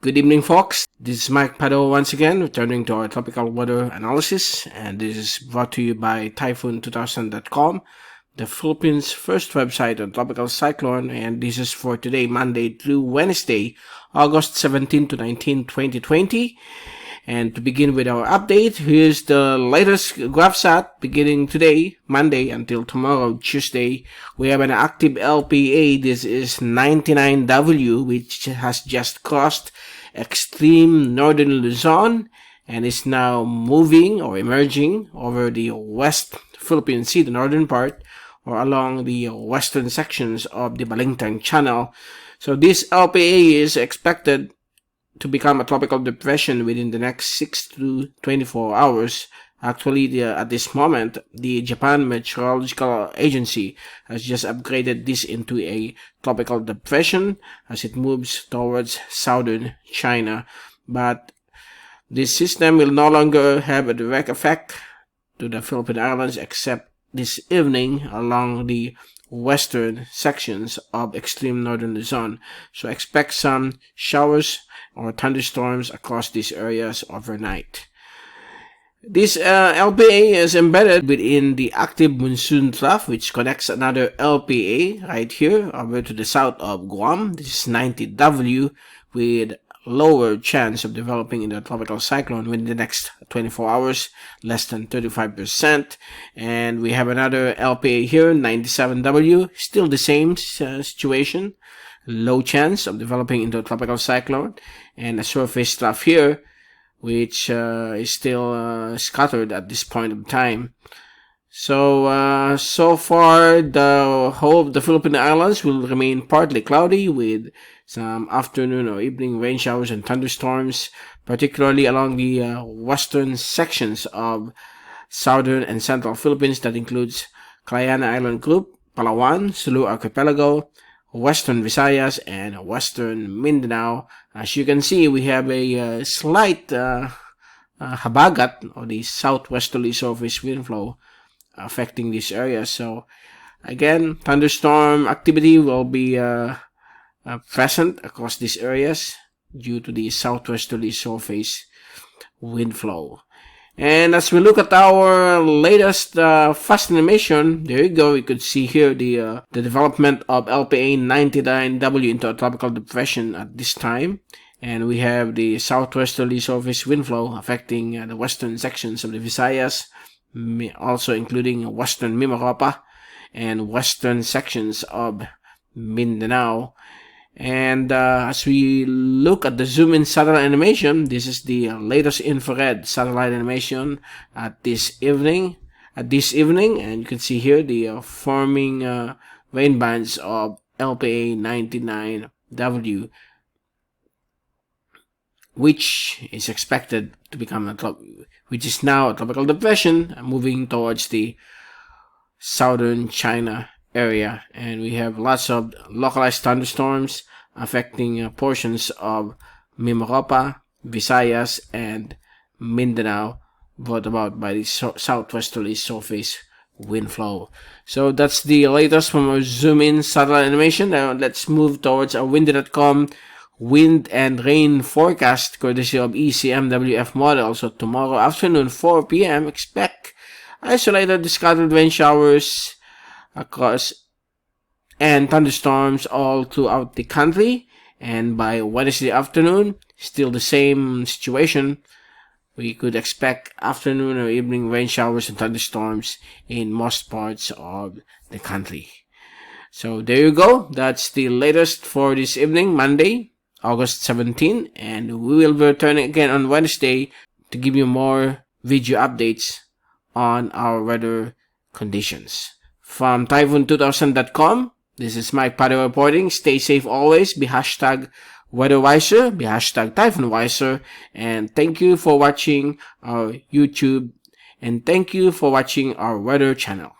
Good evening, folks. This is Mike Padua once again, returning to our tropical weather analysis, and this is brought to you by Typhoon2000.com, the Philippines' first website on tropical cyclone, and this is for today, Monday through Wednesday, August 17 to 19, 2020. And to begin with our update, here's the latest GraphSat beginning today, Monday, until tomorrow, Tuesday. We have an active LPA. This is 99W, which has just crossed Extreme Northern Luzon and is now moving or emerging over the West Philippine Sea, the northern part, or along the western sections of the Balintang Channel. So this LPA is expected to become a tropical depression within the next 6 to 24 hours. Actually, at this moment, the Japan Meteorological Agency has just upgraded this into a tropical depression as it moves towards southern China. But this system will no longer have a direct effect to the Philippine Islands except this evening along the western sections of extreme northern Luzon. So expect some showers or thunderstorms across these areas overnight. This LPA is embedded within the active monsoon trough, which connects another LPA right here over to the south of Guam. This is 90W with lower chance of developing into a tropical cyclone within the next 24 hours, less than 35%. And we have another LPA here, 97W, still the same situation, low chance of developing into a tropical cyclone, and a surface trough here, which is still scattered at this point of time. So, so far, the whole of the Philippine Islands will remain partly cloudy with some afternoon or evening rain showers and thunderstorms, particularly along the western sections of southern and central Philippines. That includes Cayana Island Group, Palawan, Sulu Archipelago, Western Visayas, and Western Mindanao. As you can see, we have a slight habagat, or the southwesterly surface wind flow, affecting this area. So again, thunderstorm activity will be present across these areas due to the southwesterly surface wind flow. And as we look at our latest fast animation, there you go. You could see here the development of LPA 99W into a tropical depression at this time. And we have the southwesterly surface wind flow affecting the western sections of the Visayas, also including western Mimaropa and western sections of Mindanao. And as we look at the zoom-in satellite animation, this is the latest infrared satellite animation at this evening. And you can see here the forming rain bands of LPA 99W, which is expected to become which is now a tropical depression, moving towards the southern China area. And we have lots of localized thunderstorms affecting portions of Mimaropa, Visayas, and Mindanao, brought about by the southwesterly surface wind flow. So that's the latest from our zoom-in satellite animation. Now let's move towards our windy.com wind and rain forecast, courtesy of ECMWF model. So tomorrow afternoon, 4 p.m., expect isolated scattered rain showers across and thunderstorms all throughout the country. And by Wednesday afternoon, still the same situation. We could expect afternoon or evening rain showers and thunderstorms in most parts of the country. So there you go. That's the latest for this evening, Monday, August 17. And we will be returning again on Wednesday to give you more video updates on our weather conditions. From Typhoon2000.com, this is Mike Padua reporting. Stay safe always. Be #WeatherWiser. Be #TyphoonWiser. And thank you for watching our YouTube. And thank you for watching our weather channel.